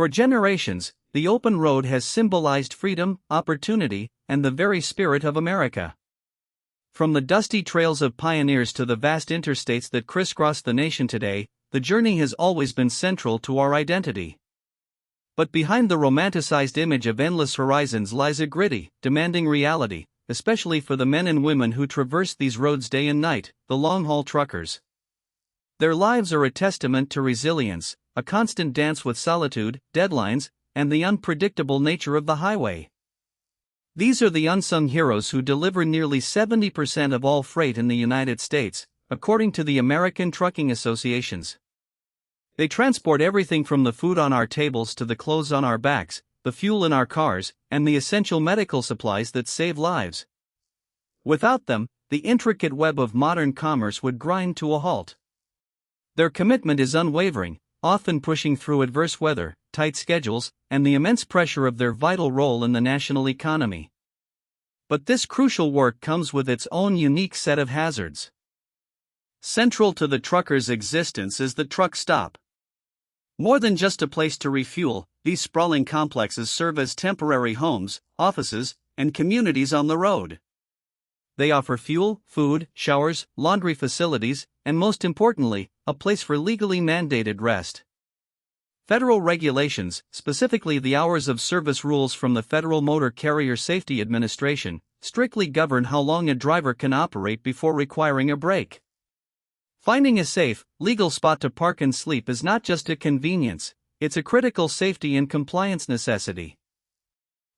For generations, the open road has symbolized freedom, opportunity, and the very spirit of America. From the dusty trails of pioneers to the vast interstates that crisscross the nation today, the journey has always been central to our identity. But behind the romanticized image of endless horizons lies a gritty, demanding reality, especially for the men and women who traverse these roads day and night, the long-haul truckers. Their lives are a testament to resilience, a constant dance with solitude, deadlines, and the unpredictable nature of the highway. These are the unsung heroes who deliver nearly 70% of all freight in the United States, according to the American Trucking Associations. They transport everything from the food on our tables to the clothes on our backs, the fuel in our cars, and the essential medical supplies that save lives. Without them, the intricate web of modern commerce would grind to a halt. Their commitment is unwavering, often pushing through adverse weather, tight schedules, and the immense pressure of their vital role in the national economy. But this crucial work comes with its own unique set of hazards. Central to the trucker's existence is the truck stop. More than just a place to refuel, these sprawling complexes serve as temporary homes, offices, and communities on the road. They offer fuel, food, showers, laundry facilities, and most importantly, a place for legally mandated rest. Federal regulations, specifically the hours of service rules from the Federal Motor Carrier Safety Administration, strictly govern how long a driver can operate before requiring a break. Finding a safe, legal spot to park and sleep is not just a convenience, it's a critical safety and compliance necessity.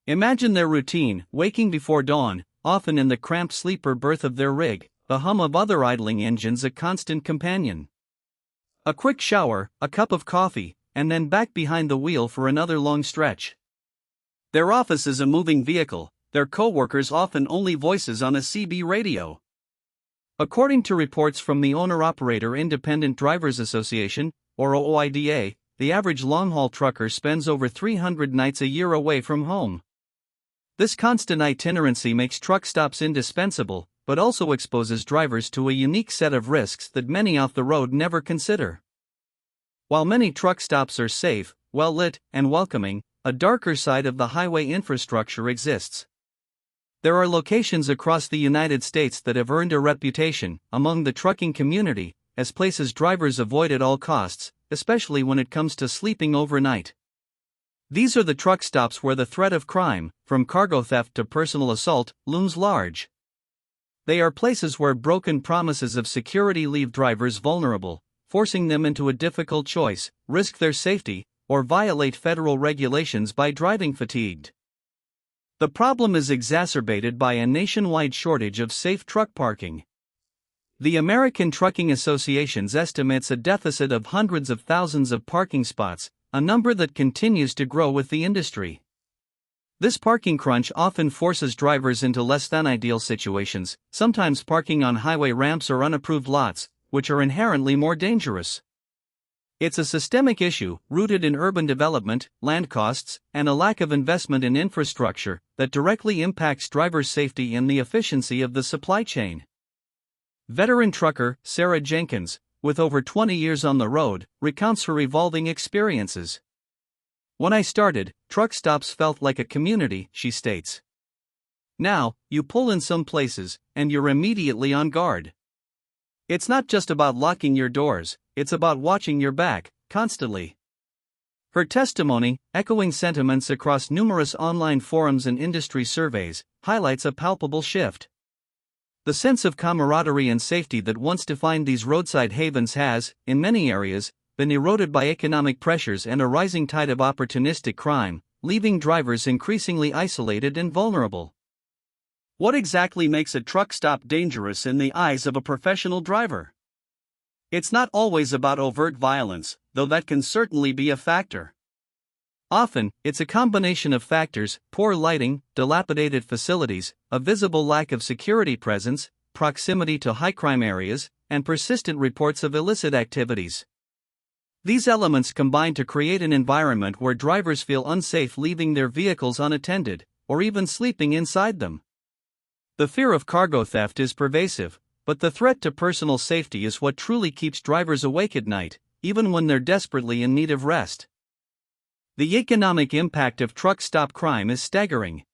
Imagine their routine: waking before dawn, often in the cramped sleeper berth of their rig, the hum of other idling engines a constant companion. A quick shower, a cup of coffee, and then back behind the wheel for another long stretch. Their office is a moving vehicle, their co-workers often only voices on a CB radio. According to reports from the Owner-Operator Independent Drivers Association, or OOIDA, the average long-haul trucker spends over 300 nights a year away from home. This constant itinerancy makes truck stops indispensable, but also exposes drivers to a unique set of risks that many off the road never consider. While many truck stops are safe, well-lit, and welcoming, a darker side of the highway infrastructure exists. There are locations across the United States that have earned a reputation, among the trucking community, as places drivers avoid at all costs, especially when it comes to sleeping overnight. These are the truck stops where the threat of crime, from cargo theft to personal assault, looms large. They are places where broken promises of security leave drivers vulnerable, forcing them into a difficult choice: risk their safety, or violate federal regulations by driving fatigued. The problem is exacerbated by a nationwide shortage of safe truck parking. The American Trucking Association estimates a deficit of hundreds of thousands of parking spots, a number that continues to grow with the industry. This parking crunch often forces drivers into less than ideal situations, sometimes parking on highway ramps or unapproved lots, which are inherently more dangerous. It's a systemic issue, rooted in urban development, land costs, and a lack of investment in infrastructure, that directly impacts drivers' safety and the efficiency of the supply chain. Veteran trucker Sarah Jenkins, with over 20 years on the road, recounts her evolving experiences. "When I started, truck stops felt like a community," she states. "Now, you pull in some places, and you're immediately on guard. It's not just about locking your doors, it's about watching your back, constantly." Her testimony, echoing sentiments across numerous online forums and industry surveys, highlights a palpable shift. The sense of camaraderie and safety that once defined these roadside havens has, in many areas, been eroded by economic pressures and a rising tide of opportunistic crime, leaving drivers increasingly isolated and vulnerable. What exactly makes a truck stop dangerous in the eyes of a professional driver? It's not always about overt violence, though that can certainly be a factor. Often, it's a combination of factors: poor lighting, dilapidated facilities, a visible lack of security presence, proximity to high crime areas, and persistent reports of illicit activities. These elements combine to create an environment where drivers feel unsafe leaving their vehicles unattended, or even sleeping inside them. The fear of cargo theft is pervasive, but the threat to personal safety is what truly keeps drivers awake at night, even when they're desperately in need of rest. The economic impact of truck stop crime is staggering.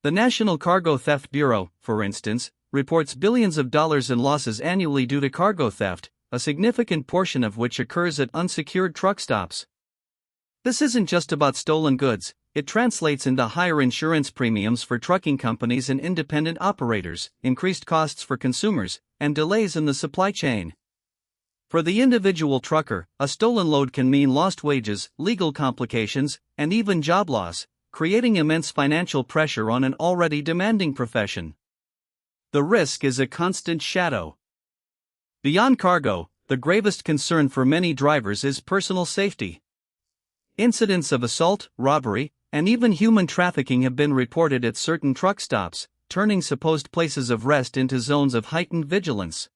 The National Cargo Theft Bureau, for instance, reports billions of dollars in losses annually due to cargo theft, a significant portion of which occurs at unsecured truck stops. This isn't just about stolen goods, it translates into higher insurance premiums for trucking companies and independent operators, increased costs for consumers, and delays in the supply chain. For the individual trucker, a stolen load can mean lost wages, legal complications, and even job loss, creating immense financial pressure on an already demanding profession. The risk is a constant shadow. Beyond cargo, the gravest concern for many drivers is personal safety. Incidents of assault, robbery, and even human trafficking have been reported at certain truck stops, turning supposed places of rest into zones of heightened vigilance.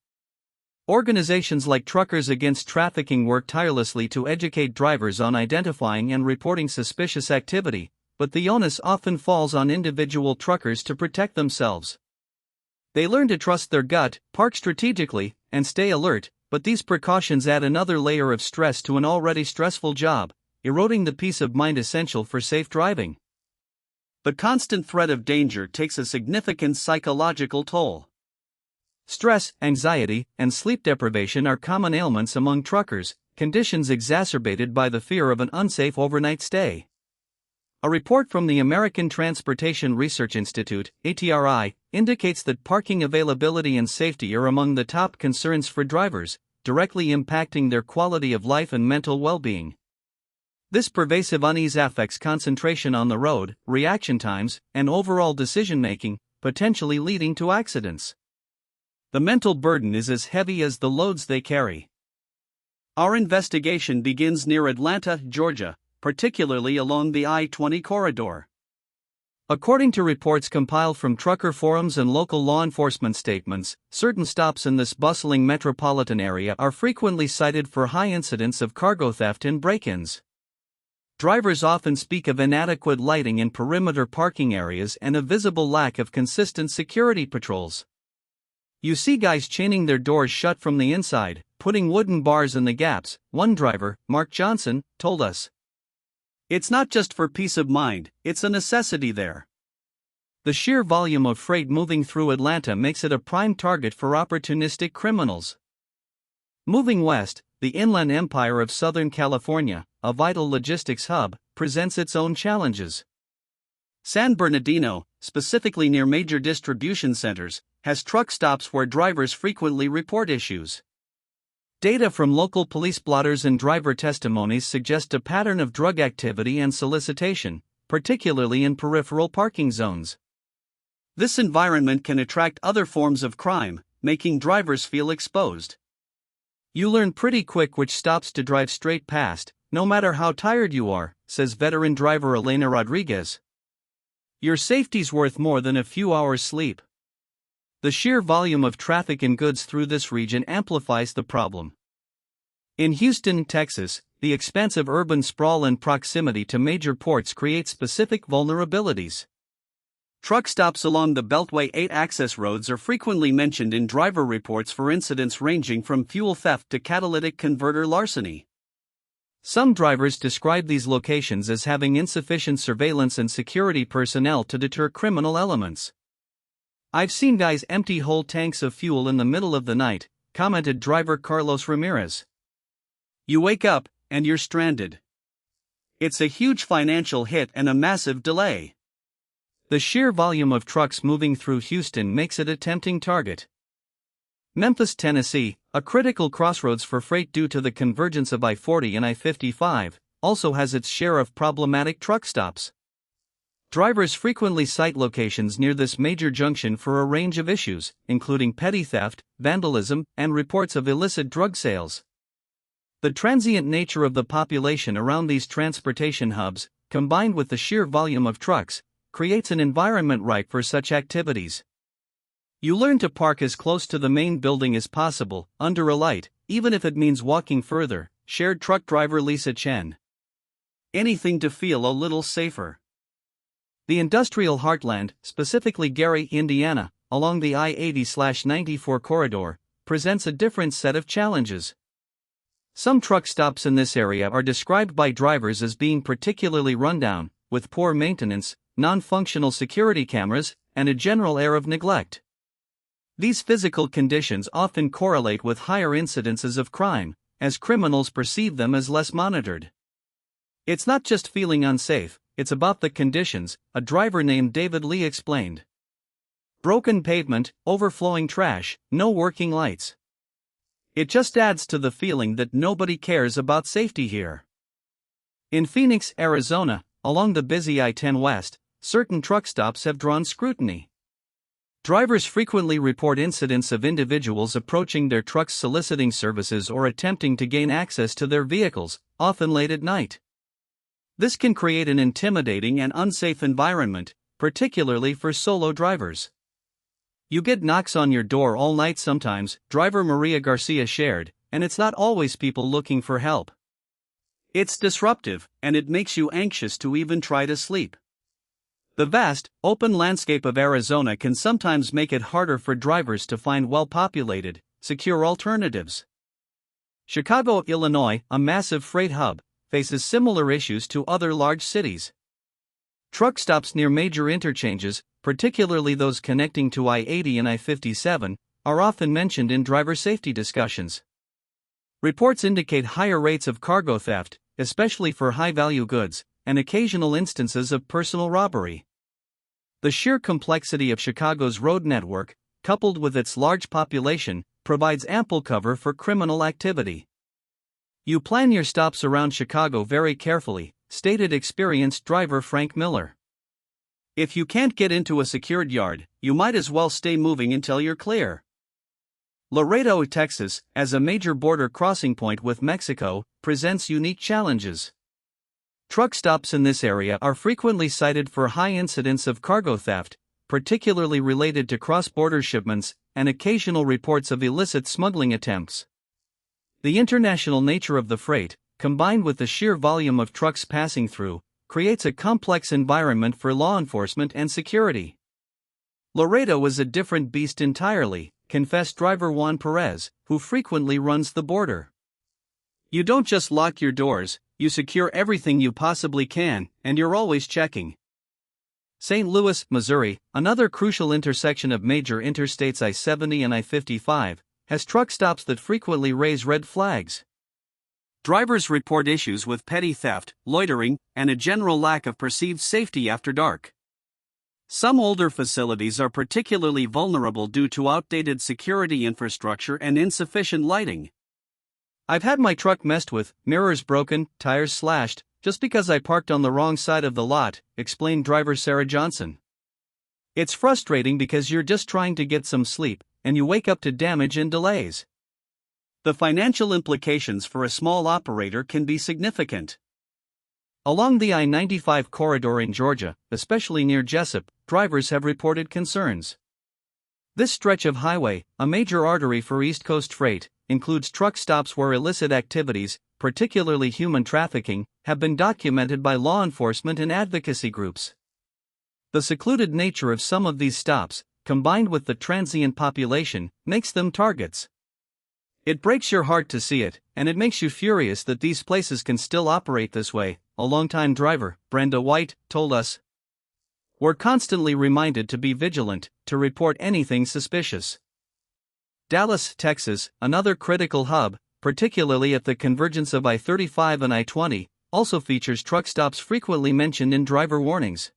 Organizations like Truckers Against Trafficking work tirelessly to educate drivers on identifying and reporting suspicious activity, but the onus often falls on individual truckers to protect themselves. They learn to trust their gut, park strategically, and stay alert, but these precautions add another layer of stress to an already stressful job, eroding the peace of mind essential for safe driving. The constant threat of danger takes a significant psychological toll. Stress, anxiety, and sleep deprivation are common ailments among truckers, conditions exacerbated by the fear of an unsafe overnight stay. A report from the American Transportation Research Institute, ATRI, indicates that parking availability and safety are among the top concerns for drivers, directly impacting their quality of life and mental well-being. This pervasive unease affects concentration on the road, reaction times, and overall decision-making, potentially leading to accidents. The mental burden is as heavy as the loads they carry. Our investigation begins near Atlanta, Georgia, particularly along the I-20 corridor. According to reports compiled from trucker forums and local law enforcement statements, certain stops in this bustling metropolitan area are frequently cited for high incidents of cargo theft and break-ins. Drivers often speak of inadequate lighting in perimeter parking areas and a visible lack of consistent security patrols. You see guys chaining their doors shut from the inside, putting wooden bars in the gaps, one driver, Mark Johnson, told us. It's not just for peace of mind, it's a necessity there. The sheer volume of freight moving through Atlanta makes it a prime target for opportunistic criminals. Moving west, the Inland Empire of Southern California, a vital logistics hub, presents its own challenges. San Bernardino, specifically near major distribution centers, has truck stops where drivers frequently report issues. Data from local police blotters and driver testimonies suggest a pattern of drug activity and solicitation, particularly in peripheral parking zones. This environment can attract other forms of crime, making drivers feel exposed. You learn pretty quick which stops to drive straight past, no matter how tired you are, says veteran driver Elena Rodriguez. Your safety's worth more than a few hours' sleep. The sheer volume of traffic and goods through this region amplifies the problem. In Houston, Texas, the expansive urban sprawl and proximity to major ports create specific vulnerabilities. Truck stops along the Beltway 8 access roads are frequently mentioned in driver reports for incidents ranging from fuel theft to catalytic converter larceny. Some drivers describe these locations as having insufficient surveillance and security personnel to deter criminal elements. I've seen guys empty whole tanks of fuel in the middle of the night, commented driver Carlos Ramirez. You wake up, and you're stranded. It's a huge financial hit and a massive delay. The sheer volume of trucks moving through Houston makes it a tempting target. Memphis, Tennessee, a critical crossroads for freight due to the convergence of I-40 and I-55, also has its share of problematic truck stops. Drivers frequently cite locations near this major junction for a range of issues, including petty theft, vandalism, and reports of illicit drug sales. The transient nature of the population around these transportation hubs, combined with the sheer volume of trucks, creates an environment ripe for such activities. You learn to park as close to the main building as possible, under a light, even if it means walking further, shared truck driver Lisa Chen. Anything to feel a little safer. The industrial heartland, specifically Gary, Indiana, along the I-80/94 corridor, presents a different set of challenges. Some truck stops in this area are described by drivers as being particularly rundown, with poor maintenance, non-functional security cameras, and a general air of neglect. These physical conditions often correlate with higher incidences of crime, as criminals perceive them as less monitored. It's not just feeling unsafe, it's about the conditions, a driver named David Lee explained. Broken pavement, overflowing trash, no working lights. It just adds to the feeling that nobody cares about safety here. In Phoenix, Arizona, along the busy I-10 West, certain truck stops have drawn scrutiny. Drivers frequently report incidents of individuals approaching their trucks soliciting services or attempting to gain access to their vehicles, often late at night. This can create an intimidating and unsafe environment, particularly for solo drivers. You get knocks on your door all night sometimes, driver Maria Garcia shared, and it's not always people looking for help. It's disruptive, and it makes you anxious to even try to sleep. The vast, open landscape of Arizona can sometimes make it harder for drivers to find well-populated, secure alternatives. Chicago, Illinois, a massive freight hub, faces similar issues to other large cities. Truck stops near major interchanges, particularly those connecting to I-80 and I-57, are often mentioned in driver safety discussions. Reports indicate higher rates of cargo theft, especially for high-value goods, and occasional instances of personal robbery. The sheer complexity of Chicago's road network, coupled with its large population, provides ample cover for criminal activity. You plan your stops around Chicago very carefully, stated experienced driver Frank Miller. If you can't get into a secured yard, you might as well stay moving until you're clear. Laredo, Texas, as a major border crossing point with Mexico, presents unique challenges. Truck stops in this area are frequently cited for high incidence of cargo theft, particularly related to cross-border shipments, and occasional reports of illicit smuggling attempts. The international nature of the freight, combined with the sheer volume of trucks passing through, creates a complex environment for law enforcement and security. Laredo is a different beast entirely, confessed driver Juan Perez, who frequently runs the border. You don't just lock your doors, you secure everything you possibly can, and you're always checking. St. Louis, Missouri, another crucial intersection of major interstates I-70 and I-55, has truck stops that frequently raise red flags. Drivers report issues with petty theft, loitering, and a general lack of perceived safety after dark. Some older facilities are particularly vulnerable due to outdated security infrastructure and insufficient lighting. I've had my truck messed with, mirrors broken, tires slashed, just because I parked on the wrong side of the lot, explained driver Sarah Johnson. It's frustrating because you're just trying to get some sleep, and you wake up to damage and delays. The financial implications for a small operator can be significant. Along the I-95 corridor in Georgia, especially near Jessup, drivers have reported concerns. This stretch of highway, a major artery for East Coast freight, includes truck stops where illicit activities, particularly human trafficking, have been documented by law enforcement and advocacy groups. The secluded nature of some of these stops, combined with the transient population, makes them targets. It breaks your heart to see it, and it makes you furious that these places can still operate this way, a longtime driver, Brenda White, told us. We're constantly reminded to be vigilant, to report anything suspicious. Dallas, Texas, another critical hub, particularly at the convergence of I-35 and I-20, also features truck stops frequently mentioned in driver warnings.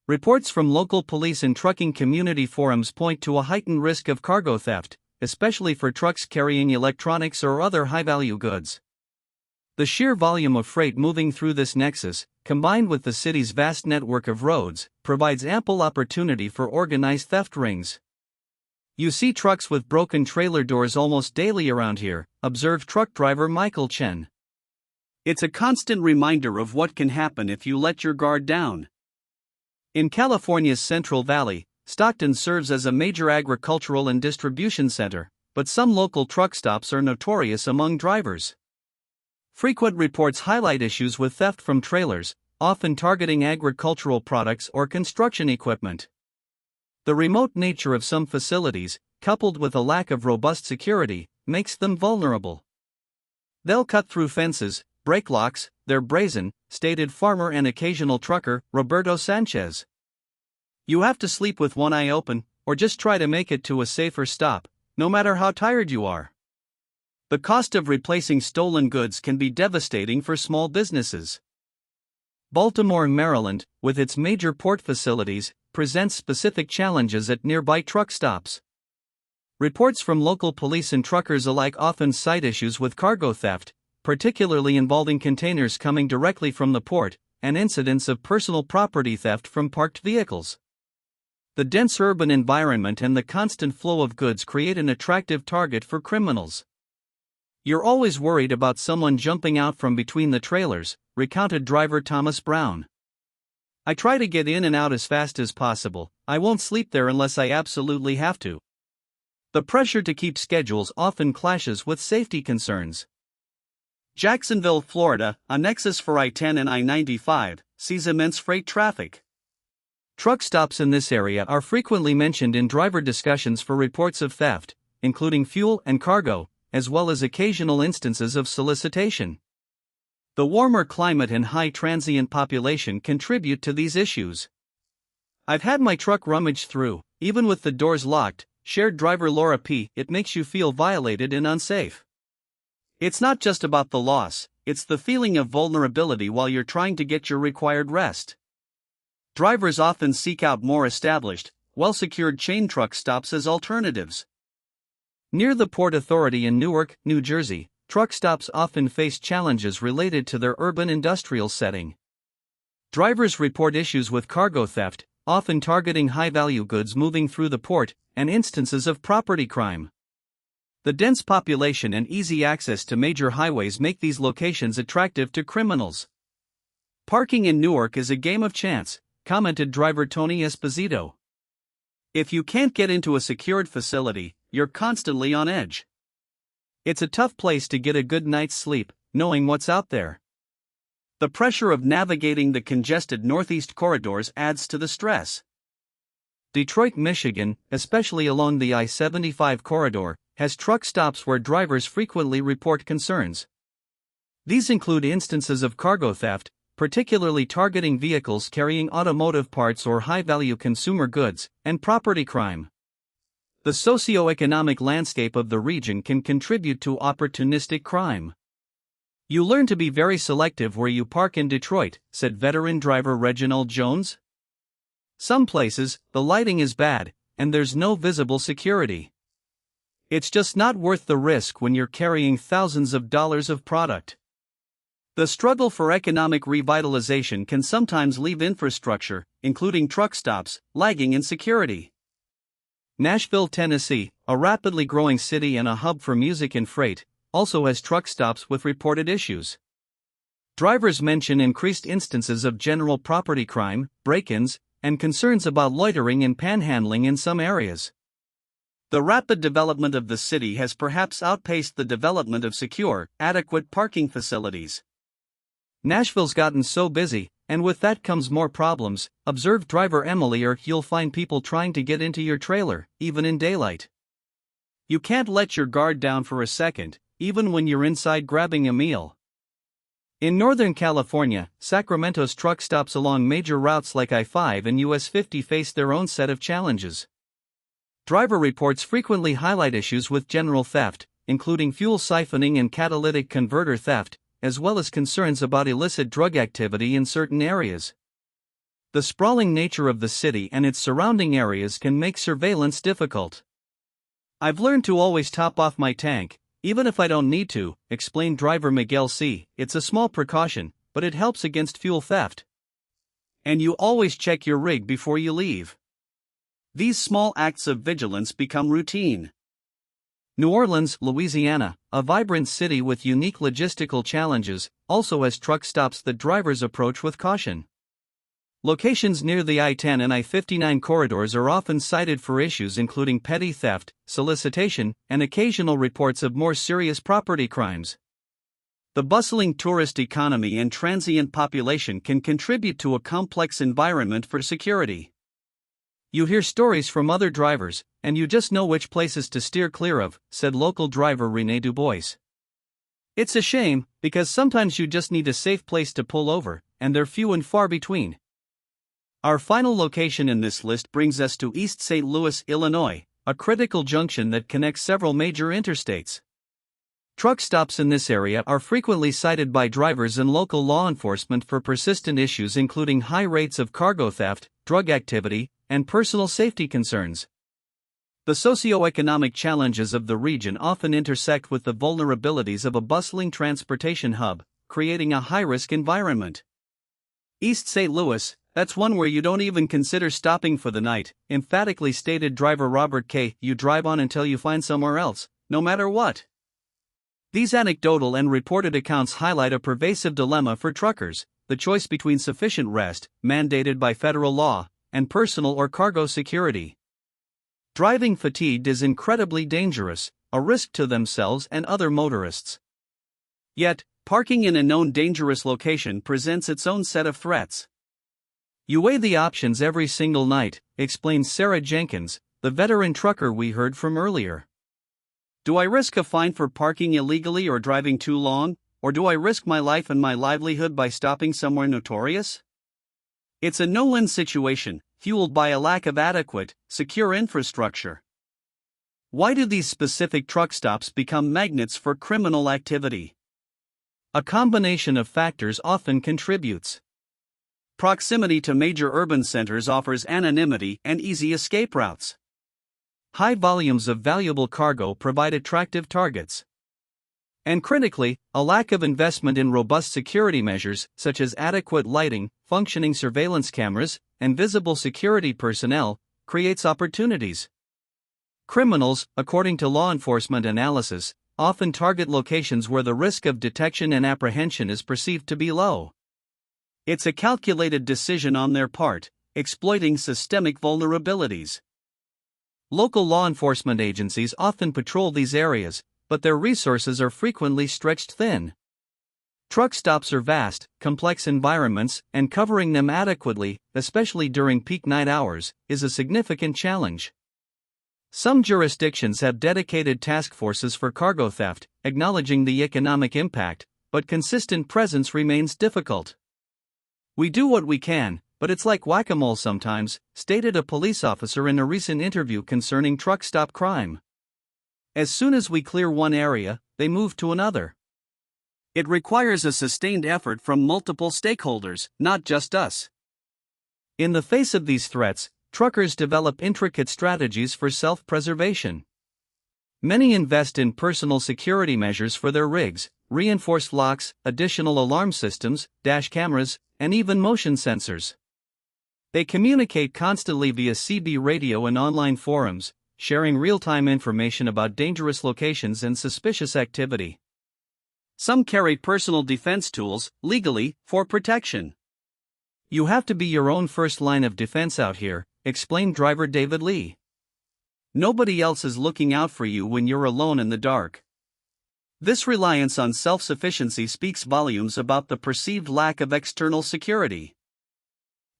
Reports from local police and trucking community forums point to a heightened risk of cargo theft, especially for trucks carrying electronics or other high-value goods. The sheer volume of freight moving through this nexus, combined with the city's vast network of roads, provides ample opportunity for organized theft rings. You see trucks with broken trailer doors almost daily around here, observed truck driver Michael Chen. It's a constant reminder of what can happen if you let your guard down. In California's Central Valley, Stockton serves as a major agricultural and distribution center, but some local truck stops are notorious among drivers. Frequent reports highlight issues with theft from trailers, often targeting agricultural products or construction equipment. The remote nature of some facilities, coupled with a lack of robust security, makes them vulnerable. They'll cut through fences, break locks, they're brazen, stated farmer and occasional trucker, Roberto Sanchez. You have to sleep with one eye open, or just try to make it to a safer stop, no matter how tired you are. The cost of replacing stolen goods can be devastating for small businesses. Baltimore, Maryland, with its major port facilities, presents specific challenges at nearby truck stops. Reports from local police and truckers alike often cite issues with cargo theft, particularly involving containers coming directly from the port, and incidents of personal property theft from parked vehicles. The dense urban environment and the constant flow of goods create an attractive target for criminals. You're always worried about someone jumping out from between the trailers, recounted driver Thomas Brown. I try to get in and out as fast as possible. I won't sleep there unless I absolutely have to. The pressure to keep schedules often clashes with safety concerns. Jacksonville, Florida, a nexus for I-10 and I-95, sees immense freight traffic. Truck stops in this area are frequently mentioned in driver discussions for reports of theft, including fuel and cargo, as well as occasional instances of solicitation. The warmer climate and high transient population contribute to these issues. I've had my truck rummaged through, even with the doors locked, shared driver Laura P. It makes you feel violated and unsafe. It's not just about the loss, it's the feeling of vulnerability while you're trying to get your required rest. Drivers often seek out more established, well-secured chain truck stops as alternatives. Near the Port Authority in Newark, New Jersey, truck stops often face challenges related to their urban industrial setting. Drivers report issues with cargo theft, often targeting high-value goods moving through the port, and instances of property crime. The dense population and easy access to major highways make these locations attractive to criminals. Parking in Newark is a game of chance, commented driver Tony Esposito. If you can't get into a secured facility, you're constantly on edge. It's a tough place to get a good night's sleep, knowing what's out there. The pressure of navigating the congested northeast corridors adds to the stress. Detroit, Michigan, especially along the I-75 corridor, has truck stops where drivers frequently report concerns. These include instances of cargo theft, particularly targeting vehicles carrying automotive parts or high-value consumer goods, and property crime. The socio-economic landscape of the region can contribute to opportunistic crime. You learn to be very selective where you park in Detroit, said veteran driver Reginald Jones. Some places, the lighting is bad, and there's no visible security. It's just not worth the risk when you're carrying thousands of dollars of product. The struggle for economic revitalization can sometimes leave infrastructure, including truck stops, lagging in security. Nashville, Tennessee, a rapidly growing city and a hub for music and freight, also has truck stops with reported issues. Drivers mention increased instances of general property crime, break-ins, and concerns about loitering and panhandling in some areas. The rapid development of the city has perhaps outpaced the development of secure, adequate parking facilities. Nashville's gotten so busy, and with that comes more problems, observed driver Emily. Or you'll find people trying to get into your trailer, even in daylight. You can't let your guard down for a second, even when you're inside grabbing a meal. In Northern California, Sacramento's truck stops along major routes like I-5 and US 50 face their own set of challenges. Driver reports frequently highlight issues with general theft, including fuel siphoning and catalytic converter theft, as well as concerns about illicit drug activity in certain areas. The sprawling nature of the city and its surrounding areas can make surveillance difficult. I've learned to always top off my tank, even if I don't need to, explained driver Miguel C. It's a small precaution, but it helps against fuel theft. And you always check your rig before you leave. These small acts of vigilance become routine. New Orleans, Louisiana, a vibrant city with unique logistical challenges, also has truck stops that drivers approach with caution. Locations near the I-10 and I-59 corridors are often cited for issues including petty theft, solicitation, and occasional reports of more serious property crimes. The bustling tourist economy and transient population can contribute to a complex environment for security. You hear stories from other drivers, and you just know which places to steer clear of, said local driver Rene Dubois. It's a shame, because sometimes you just need a safe place to pull over, and they're few and far between. Our final location in this list brings us to East St. Louis, Illinois, a critical junction that connects several major interstates. Truck stops in this area are frequently cited by drivers and local law enforcement for persistent issues including high rates of cargo theft, drug activity, and personal safety concerns. The socioeconomic challenges of the region often intersect with the vulnerabilities of a bustling transportation hub, creating a high-risk environment. East St. Louis, that's one where you don't even consider stopping for the night, emphatically stated driver Robert K. You drive on until you find somewhere else, no matter what. These anecdotal and reported accounts highlight a pervasive dilemma for truckers: the choice between sufficient rest, mandated by federal law, and personal or cargo security. Driving fatigued is incredibly dangerous, a risk to themselves and other motorists. Yet, parking in a known dangerous location presents its own set of threats. You weigh the options every single night, explains Sarah Jenkins, the veteran trucker we heard from earlier. Do I risk a fine for parking illegally or driving too long, or do I risk my life and my livelihood by stopping somewhere notorious? It's a no-win situation, fueled by a lack of adequate, secure infrastructure. Why do these specific truck stops become magnets for criminal activity? A combination of factors often contributes. Proximity to major urban centers offers anonymity and easy escape routes. High volumes of valuable cargo provide attractive targets. And critically, a lack of investment in robust security measures, such as adequate lighting, functioning surveillance cameras, and visible security personnel, creates opportunities. Criminals, according to law enforcement analysis, often target locations where the risk of detection and apprehension is perceived to be low. It's a calculated decision on their part, exploiting systemic vulnerabilities. Local law enforcement agencies often patrol these areas, but their resources are frequently stretched thin. Truck stops are vast, complex environments, and covering them adequately, especially during peak night hours, is a significant challenge. Some jurisdictions have dedicated task forces for cargo theft, acknowledging the economic impact, but consistent presence remains difficult. We do what we can, but it's like whack-a-mole sometimes, stated a police officer in a recent interview concerning truck stop crime. As soon as we clear one area, they move to another. It requires a sustained effort from multiple stakeholders, not just us. In the face of these threats, truckers develop intricate strategies for self-preservation. Many invest in personal security measures for their rigs, reinforced locks, additional alarm systems, dash cameras, and even motion sensors. They communicate constantly via CB radio and online forums, sharing real-time information about dangerous locations and suspicious activity. Some carry personal defense tools, legally, for protection. You have to be your own first line of defense out here, explained driver David Lee. Nobody else is looking out for you when you're alone in the dark. This reliance on self-sufficiency speaks volumes about the perceived lack of external security.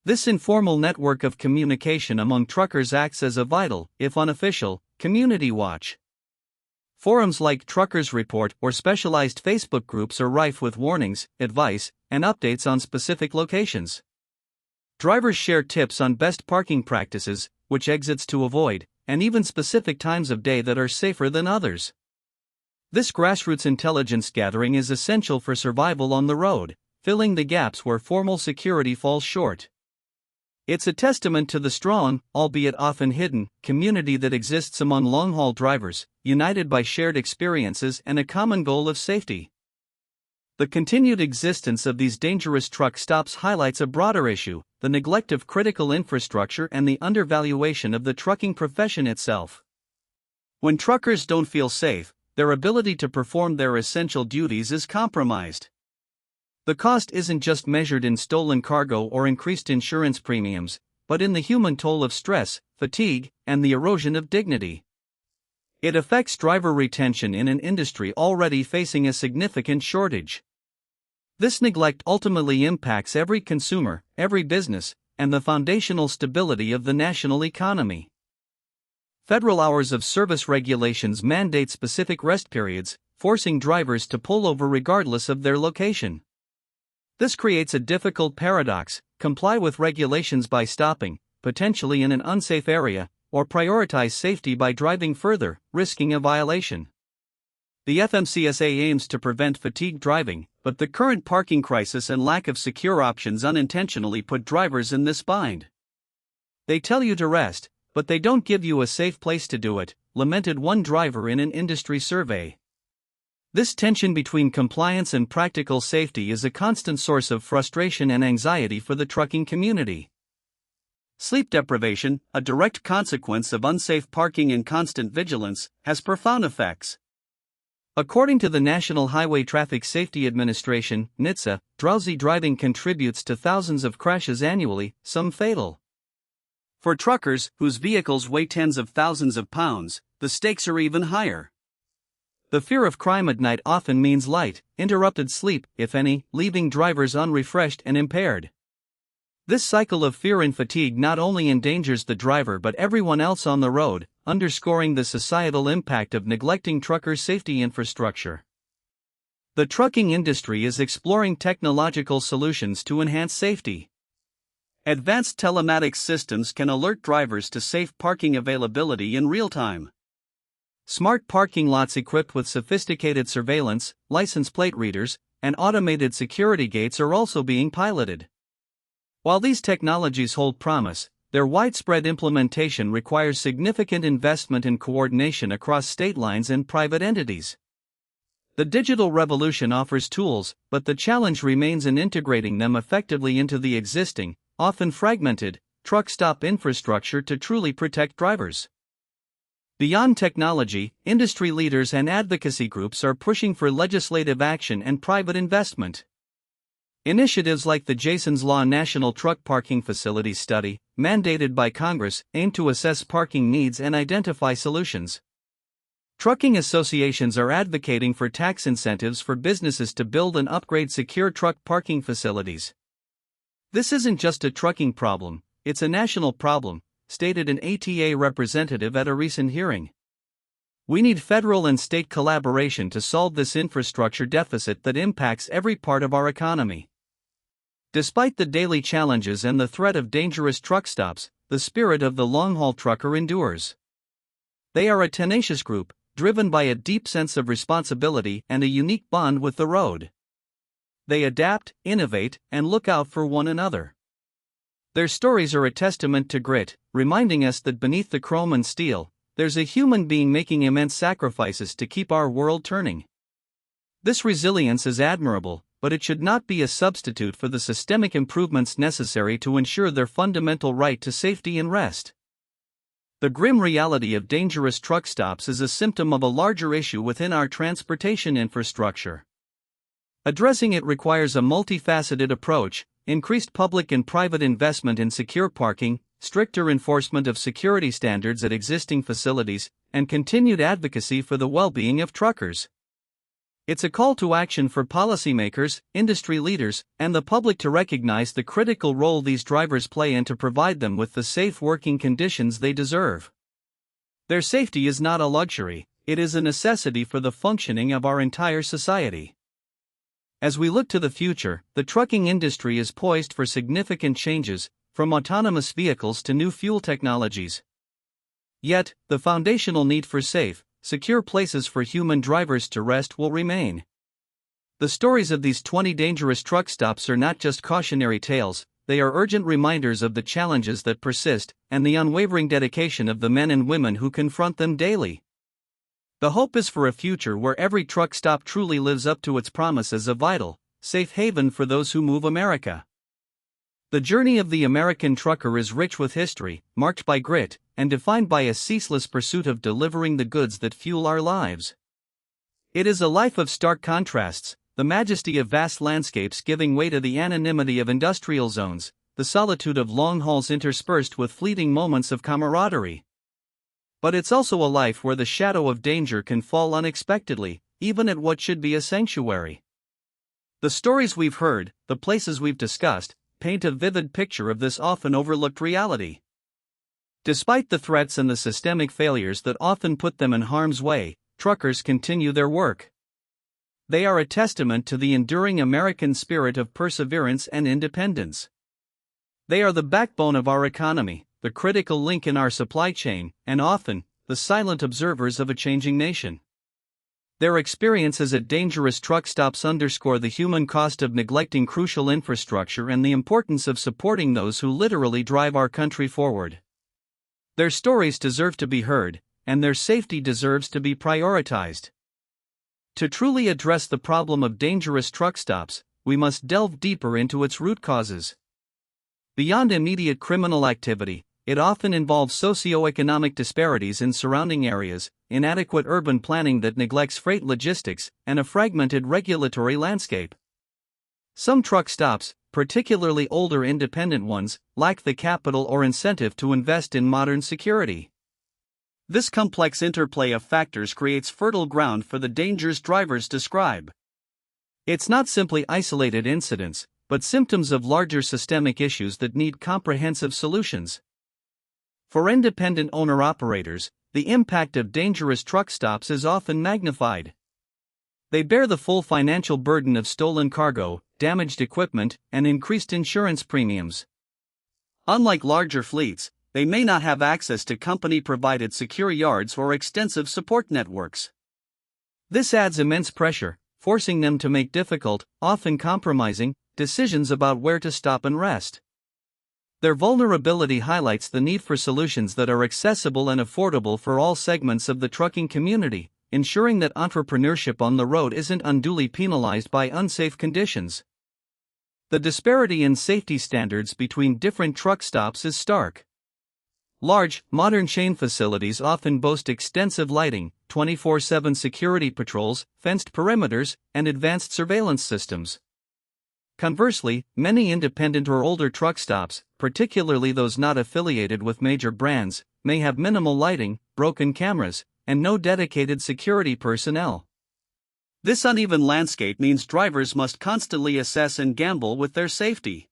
This informal network of communication among truckers acts as a vital, if unofficial, community watch. Forums like Truckers Report or specialized Facebook groups are rife with warnings, advice, and updates on specific locations. Drivers share tips on best parking practices, which exits to avoid, and even specific times of day that are safer than others. This grassroots intelligence gathering is essential for survival on the road, filling the gaps where formal security falls short. It's a testament to the strong, albeit often hidden, community that exists among long-haul drivers, united by shared experiences and a common goal of safety. The continued existence of these dangerous truck stops highlights a broader issue: the neglect of critical infrastructure and the undervaluation of the trucking profession itself. When truckers don't feel safe, their ability to perform their essential duties is compromised. The cost isn't just measured in stolen cargo or increased insurance premiums, but in the human toll of stress, fatigue, and the erosion of dignity. It affects driver retention in an industry already facing a significant shortage. This neglect ultimately impacts every consumer, every business, and the foundational stability of the national economy. Federal hours of service regulations mandate specific rest periods, forcing drivers to pull over regardless of their location. This creates a difficult paradox: comply with regulations by stopping, potentially in an unsafe area, or prioritize safety by driving further, risking a violation. The FMCSA aims to prevent fatigue driving, but the current parking crisis and lack of secure options unintentionally put drivers in this bind. They tell you to rest, but they don't give you a safe place to do it, lamented one driver in an industry survey. This tension between compliance and practical safety is a constant source of frustration and anxiety for the trucking community. Sleep deprivation, a direct consequence of unsafe parking and constant vigilance, has profound effects. According to the National Highway Traffic Safety Administration, NHTSA, drowsy driving contributes to thousands of crashes annually, some fatal. For truckers, whose vehicles weigh tens of thousands of pounds, the stakes are even higher. The fear of crime at night often means light, interrupted sleep, if any, leaving drivers unrefreshed and impaired. This cycle of fear and fatigue not only endangers the driver but everyone else on the road, underscoring the societal impact of neglecting truckers' safety infrastructure. The trucking industry is exploring technological solutions to enhance safety. Advanced telematics systems can alert drivers to safe parking availability in real time. Smart parking lots equipped with sophisticated surveillance, license plate readers, and automated security gates are also being piloted. While these technologies hold promise, their widespread implementation requires significant investment and coordination across state lines and private entities. The digital revolution offers tools, but the challenge remains in integrating them effectively into the existing, often fragmented, truck stop infrastructure to truly protect drivers. Beyond technology, industry leaders and advocacy groups are pushing for legislative action and private investment. Initiatives like the Jason's Law National Truck Parking Facilities Study, mandated by Congress, aim to assess parking needs and identify solutions. Trucking associations are advocating for tax incentives for businesses to build and upgrade secure truck parking facilities. This isn't just a trucking problem, it's a national problem, stated an ATA representative at a recent hearing. We need federal and state collaboration to solve this infrastructure deficit that impacts every part of our economy. Despite the daily challenges and the threat of dangerous truck stops, the spirit of the long-haul trucker endures. They are a tenacious group, driven by a deep sense of responsibility and a unique bond with the road. They adapt, innovate, and look out for one another. Their stories are a testament to grit, reminding us that beneath the chrome and steel, there's a human being making immense sacrifices to keep our world turning. This resilience is admirable, but it should not be a substitute for the systemic improvements necessary to ensure their fundamental right to safety and rest. The grim reality of dangerous truck stops is a symptom of a larger issue within our transportation infrastructure. Addressing it requires a multifaceted approach: increased public and private investment in secure parking, stricter enforcement of security standards at existing facilities, and continued advocacy for the well-being of truckers. It's a call to action for policymakers, industry leaders, and the public to recognize the critical role these drivers play and to provide them with the safe working conditions they deserve. Their safety is not a luxury, it is a necessity for the functioning of our entire society. As we look to the future, the trucking industry is poised for significant changes, from autonomous vehicles to new fuel technologies. Yet, the foundational need for safe, secure places for human drivers to rest will remain. The stories of these 20 dangerous truck stops are not just cautionary tales, they are urgent reminders of the challenges that persist and the unwavering dedication of the men and women who confront them daily. The hope is for a future where every truck stop truly lives up to its promise as a vital, safe haven for those who move America. The journey of the American trucker is rich with history, marked by grit, and defined by a ceaseless pursuit of delivering the goods that fuel our lives. It is a life of stark contrasts, the majesty of vast landscapes giving way to the anonymity of industrial zones, the solitude of long hauls interspersed with fleeting moments of camaraderie. But it's also a life where the shadow of danger can fall unexpectedly, even at what should be a sanctuary. The stories we've heard, the places we've discussed, paint a vivid picture of this often overlooked reality. Despite the threats and the systemic failures that often put them in harm's way, truckers continue their work. They are a testament to the enduring American spirit of perseverance and independence. They are the backbone of our economy, the critical link in our supply chain, and often, the silent observers of a changing nation. Their experiences at dangerous truck stops underscore the human cost of neglecting crucial infrastructure and the importance of supporting those who literally drive our country forward. Their stories deserve to be heard, and their safety deserves to be prioritized. To truly address the problem of dangerous truck stops, we must delve deeper into its root causes. Beyond immediate criminal activity, it often involves socioeconomic disparities in surrounding areas, inadequate urban planning that neglects freight logistics, and a fragmented regulatory landscape. Some truck stops, particularly older independent ones, lack the capital or incentive to invest in modern security. This complex interplay of factors creates fertile ground for the dangers drivers describe. It's not simply isolated incidents, but symptoms of larger systemic issues that need comprehensive solutions. For independent owner-operators, the impact of dangerous truck stops is often magnified. They bear the full financial burden of stolen cargo, damaged equipment, and increased insurance premiums. Unlike larger fleets, they may not have access to company-provided secure yards or extensive support networks. This adds immense pressure, forcing them to make difficult, often compromising, decisions about where to stop and rest. Their vulnerability highlights the need for solutions that are accessible and affordable for all segments of the trucking community, ensuring that entrepreneurship on the road isn't unduly penalized by unsafe conditions. The disparity in safety standards between different truck stops is stark. Large, modern chain facilities often boast extensive lighting, 24/7 security patrols, fenced perimeters, and advanced surveillance systems. Conversely, many independent or older truck stops, particularly those not affiliated with major brands, may have minimal lighting, broken cameras, and no dedicated security personnel. This uneven landscape means drivers must constantly assess and gamble with their safety.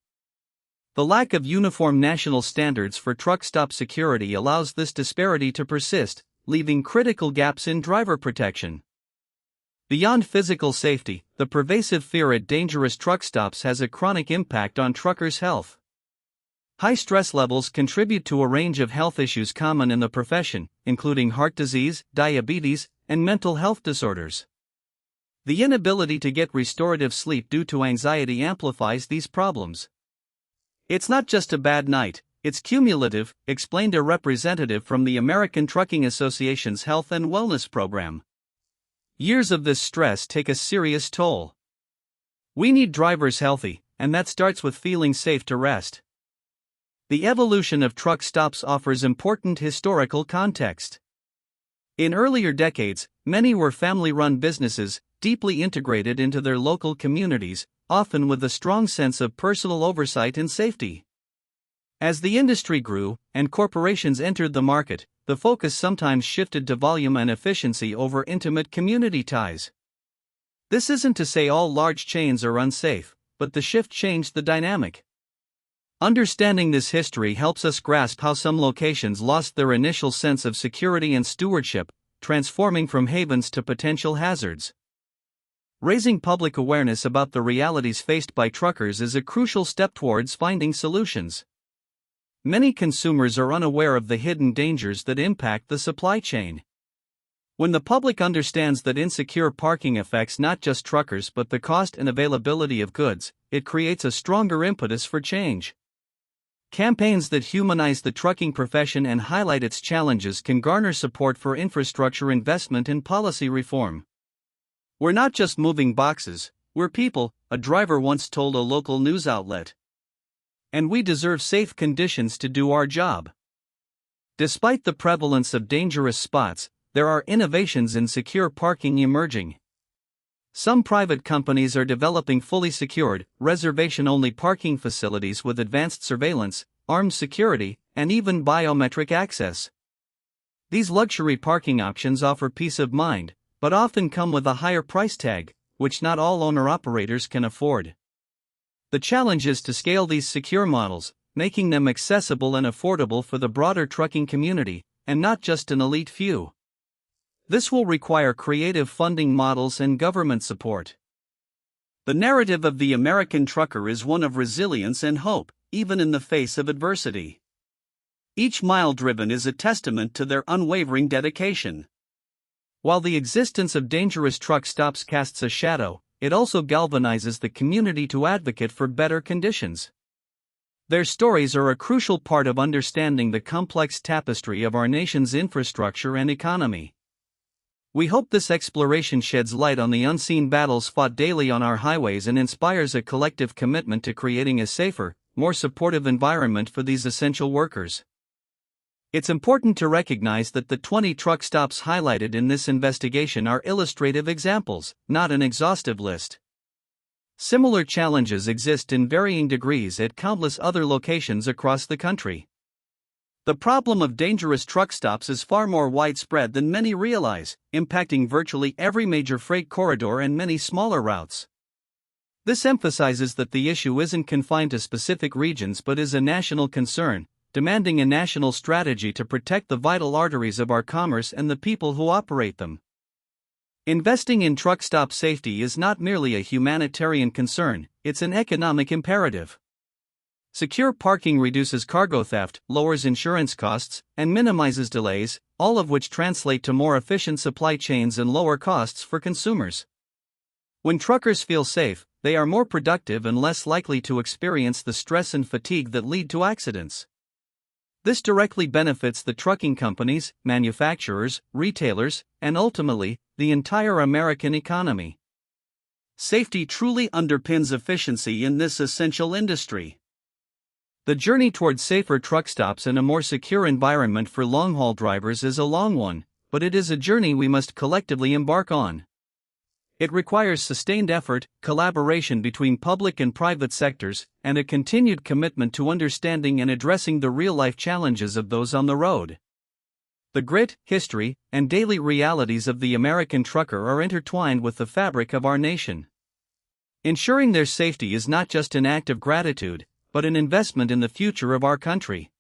The lack of uniform national standards for truck stop security allows this disparity to persist, leaving critical gaps in driver protection. Beyond physical safety, the pervasive fear at dangerous truck stops has a chronic impact on truckers' health. High stress levels contribute to a range of health issues common in the profession, including heart disease, diabetes, and mental health disorders. The inability to get restorative sleep due to anxiety amplifies these problems. "It's not just a bad night, it's cumulative," explained a representative from the American Trucking Association's Health and Wellness Program. Years of this stress take a serious toll. We need drivers healthy, and that starts with feeling safe to rest. The evolution of truck stops offers important historical context. In earlier decades, many were family-run businesses, deeply integrated into their local communities, often with a strong sense of personal oversight and safety. As the industry grew, and corporations entered the market, the focus sometimes shifted to volume and efficiency over intimate community ties. This isn't to say all large chains are unsafe, but the shift changed the dynamic. Understanding this history helps us grasp how some locations lost their initial sense of security and stewardship, transforming from havens to potential hazards. Raising public awareness about the realities faced by truckers is a crucial step towards finding solutions. Many consumers are unaware of the hidden dangers that impact the supply chain. When the public understands that insecure parking affects not just truckers but the cost and availability of goods, it creates a stronger impetus for change. Campaigns that humanize the trucking profession and highlight its challenges can garner support for infrastructure investment and policy reform. "We're not just moving boxes, we're people," a driver once told a local news outlet. "And we deserve safe conditions to do our job." Despite the prevalence of dangerous spots, there are innovations in secure parking emerging. Some private companies are developing fully secured, reservation-only parking facilities with advanced surveillance, armed security, and even biometric access. These luxury parking options offer peace of mind, but often come with a higher price tag, which not all owner-operators can afford. The challenge is to scale these secure models, making them accessible and affordable for the broader trucking community, and not just an elite few. This will require creative funding models and government support. The narrative of the American trucker is one of resilience and hope, even in the face of adversity. Each mile driven is a testament to their unwavering dedication. While the existence of dangerous truck stops casts a shadow, it also galvanizes the community to advocate for better conditions. Their stories are a crucial part of understanding the complex tapestry of our nation's infrastructure and economy. We hope this exploration sheds light on the unseen battles fought daily on our highways and inspires a collective commitment to creating a safer, more supportive environment for these essential workers. It's important to recognize that the 20 truck stops highlighted in this investigation are illustrative examples, not an exhaustive list. Similar challenges exist in varying degrees at countless other locations across the country. The problem of dangerous truck stops is far more widespread than many realize, impacting virtually every major freight corridor and many smaller routes. This emphasizes that the issue isn't confined to specific regions but is a national concern, demanding a national strategy to protect the vital arteries of our commerce and the people who operate them. Investing in truck stop safety is not merely a humanitarian concern, it's an economic imperative. Secure parking reduces cargo theft, lowers insurance costs, and minimizes delays, all of which translate to more efficient supply chains and lower costs for consumers. When truckers feel safe, they are more productive and less likely to experience the stress and fatigue that lead to accidents. This directly benefits the trucking companies, manufacturers, retailers, and ultimately, the entire American economy. Safety truly underpins efficiency in this essential industry. The journey towards safer truck stops and a more secure environment for long-haul drivers is a long one, but it is a journey we must collectively embark on. It requires sustained effort, collaboration between public and private sectors, and a continued commitment to understanding and addressing the real-life challenges of those on the road. The grit, history, and daily realities of the American trucker are intertwined with the fabric of our nation. Ensuring their safety is not just an act of gratitude, but an investment in the future of our country.